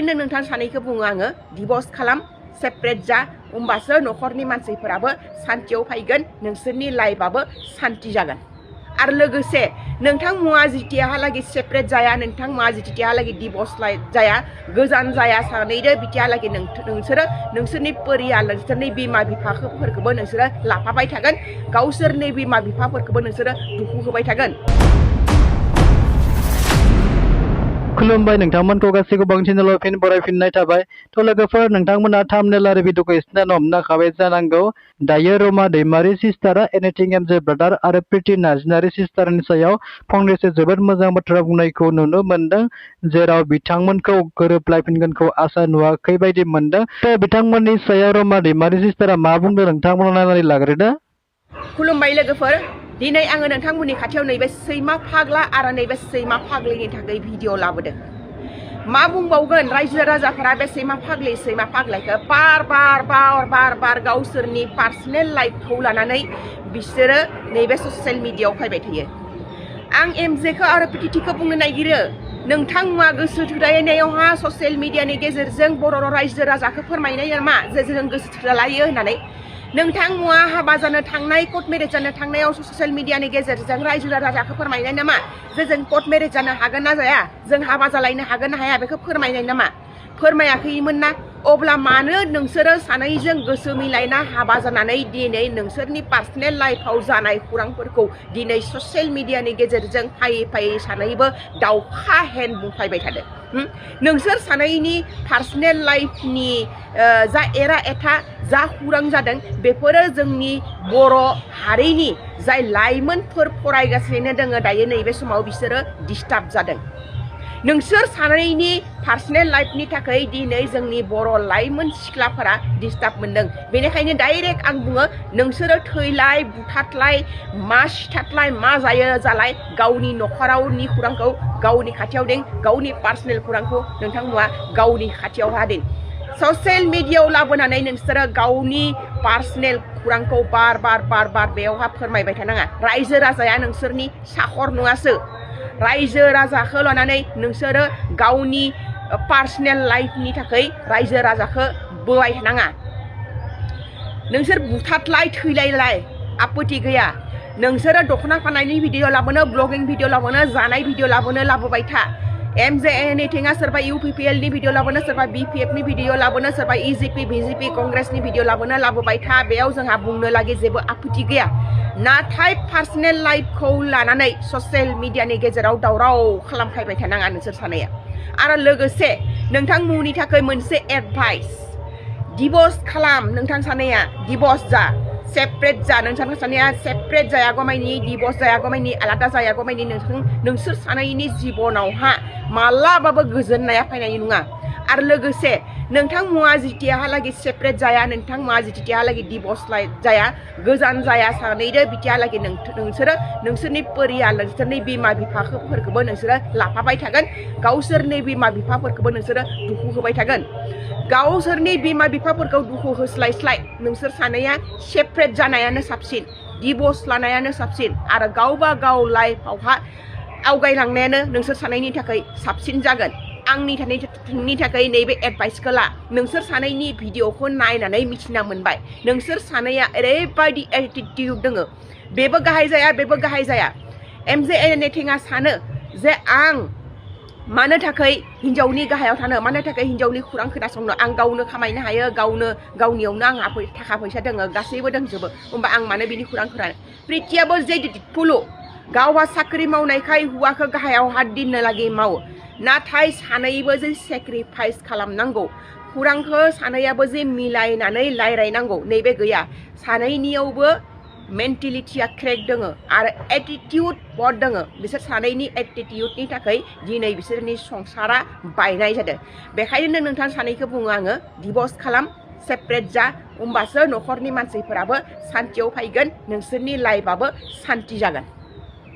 नोंथां सानैखौ बुङो आङो डिभर्स खालाम सेपारेट जा होमबासो नखरनि मानसिफोराबो सान्थियाव फैगोन नोंसोरनि लाइफआबो सान्थि जागोन आरो लोगोसे नोंथां मुवा जितियाहालागै सेपारेट जाया नोंथां मुवा जितियाहालागै डिभर्स जाया गोजान जाया सानैदो बितियाहालागै नोंसोरो नोंसोरनि परियाल नोंसोरनि बिमा बिफाफोरखौबो नोंसोरो लाफाबाय थागोन गावसोरनि बिमा बिफाफोरखौबो नोंसोरो दुखु होबाय थागोन खुलुमबाय नोंथांमोनखौ गासैखौ चेनेलाव फिन बरायफिननाय थाबाय थ' लोगोफोर नोंथांमोना थाम्बनेल आरो भिडिअखौ सिनायना हमखाबाय जानांगौ दायो रमा दैमारि सिस्टारा एनिथिं एमजे ब्रादार आरो प्रिति नार्जारि सिस्टारनि सायाव फंनैसो जोबोद मोजां बाथ्रा बुंनायखौ नुनो मोनदों जेराव बिथांमोनखौ गोरोबलायफिनगोनखौ आसा नुवाखै बायदि मोनदों थ' बिथांमोननि सायाव रमा दैमारि सिस्टारा मा बुंदों नोंथांमोना नायनानै लाग्रोदो खुलुमबाय लोगोफोर दिनै आङो नोंथांमोननि खाथियाव नैबे सैमा फाग्ला आरो नैबे सैमा फाग्लिनि थाखाय भिडिअ लाबोदों मा बुंबावगोन रायजो राजाफोरा बे सैमा फाग्लायखौ बार गावसोरनि पार्सनेल लाइफखौ लानानै बिसोरो नैबे ससियेल मिडियायाव फैबाय थायो आं एमजेखौ आरो पिटिटिखौ बुंनो नागिरो नोंथांमोना गोसो थोलायनायावहा ससियेल मिडियानि गेजेरजों बर' रायजो राजाखौ फोरमायनाय नामा जे जों गोसो थोलायो होननानै नोंथांमोना हाबा जानो थांनाय कर्ट मेरेज जानो थांनायाव ससियेल मिडियानि गेजेरजों रायजो राजाखौ फोरमायनाय नामा जे जों कर्ट मेरेज जानो हागोन ना जाया जों हाबा जालायनो हागोन ना हाया बेखौ फोरमायनाय नामा फोरमायाखैमोन ना अब्ला मानो नोंसोरो सानैजों गोसो मिलायना हाबा जानानै दिनै नोंसोरनि पार्सनेल लाइफआव जानाय खौरांफोरखौ दिनै ससियेल मिडियानि गेजेरजों फैयै सानैबो दावखा हेन बुंफायबाय थादों नोंसोर सानैनि पार्सनेल लाइफनि जा एरा एथा जा खौरां जादों बेफोरो जोंनि बर' हारिनि जाय लाइमोनफोर फरायगासिनो दङ दायो नैबे समाव बिसोरो डिस्टार्ब जादों नोंसोर सानैनि पार्सनेल लाइफनि थाखाय दिनै जोंनि बर' लाइमोन सिख्लाफोरा डिस्टार्ब मोनदों बेनिखायनो डाइरेक्ट आं बुङो नोंसोरो थैलाय बुथारलाय मा सिथारलाय मा जायो जालाय गावनि नखरावनि खौरांखौ गावनि खाथियाव दोन गावनि पार्सनेल खौरांखौ नोंथांमोना गावनि खाथियाव दोन ससियेल मिडियायाव लाबोनानै नोंसोरो गावनि पार्सनेल खौरांखौ बार बेयावहा फोरमायबाय थानाङा रायजो राजाया नोंसोरनि साखर नङासो रायजो राजाखौ लानानै नोंसोरो गावनि पार्सनेल लाइफनि थाखाय रायजो राजाखौ बोबाय थानाङा नोंसोर बुथारलाय थैलायलाय आपत्ति गैया नोंसोरो दख'ना फाननायनि भिडिअ लाबोनो ब्लगिं भिडिअ लाबोनो जानाय भिडिअ लाबोबाय था एमजे एनिथिंआ सोरबा UPPL नि भिडिअ लाबोनो सोरबा BPF नि भिडिअ लाबोनो सोरबा EGP BJP कंग्रेसनि भिडिअ लाबोबाय था बेयाव जोंहा बुंनो लागि जेबो आपत्ति गैया नाथाय पार्सनेल लाइफखौ लानानै ससियेल मिडियानि गेजेराव दावराव खालामफैबाय थानाङा नोंसोर सानैया आरो लोगोसे नोंथांमोननि थाखाय मोनसे एडभाइस डिभर्स खालाम नोंथां सानैया डिभर्स जा सेपारेट जा नोंथां सानैया सेपारेट जायागौमानि डिभर्स जायागौमानि आलादा जायागौमानि नोंसोर सानैनि जिबनावहा मालाबाबो गोजोननाया फैनाय नङा आरो लोगोसे नोंथां मुवा जितियाहालागै सेपारेट जाया नोंथां मुवा जितियाहालागै डिभर्स जाया गोजान जाया सानैदो बितियाहालागै नोंसोरो नोंसोरनि परियाल नोंसोरनि बिमा बिफाफोरखौबो नोंसोरो लाफाबाय थागोन गावसोरनि बिमा बिफाफोरखौबो नोंसोरो दुखु होबाय थागोन गावसोरनि बिमा बिफाफोरखौ दुखु होस्लायस्लाय नोंसोर सानैया सेपारेट जानायानो साबसिन डिभर्स लानायानो साबसिन आरो गावबा गाव लाइफआवहा आवगायलांनायानो नोंसोर सानैनि थाखाय साबसिन जागोन आंनि थाखाय नैबे एडभाइसखौ ला नोंसोर सानैनि भिडिअखौ नायनानै मिथिना मोनबाय नोंसोर सानैया ओरैबायदि एटिटिउड दङ बेबो गाहाय जाया एमजे एनिथिंआ सानो जे आं मानो थाखाय हिन्जावनि गाहायाव थानो मानो थाखाय हिन्जावनि खौरां खोनासंनो आं गावनो खामायनो हायो गावनियावनो आंहा थाखा फैसा दङ गासैबो दंजोबो होमबा आं मानो बिनि खौरां खोनानो प्रितियाबो जे फुलु गावहा साख्रि मावनायखाय हौवाखौ गाहायाव हात दिननो लागि मावो नाथाय सानैबो जे सेक्रिफाइस खालामनांगौ खौरांखौ सानैयाबो जे मिलायनानै रायलायनांगौ नैबे गैया सानैनियावबो मेन्टेलिटिया क्रेक दङ आरो एटिटिउड बहुत दङ बिसोर सानैनि एटिटिउडनि थाखाय दिनै बिसोरनि संसारा बायनाय जादों बेखायनो नोंथां सानैखौ बुङो आङो डिभर्स खालाम सेपारेट जा होमबासो नखरनि मानसिफोराबो सान्थियाव फैगोन नोंसोरनि लाइफआबो सान्थि जागोन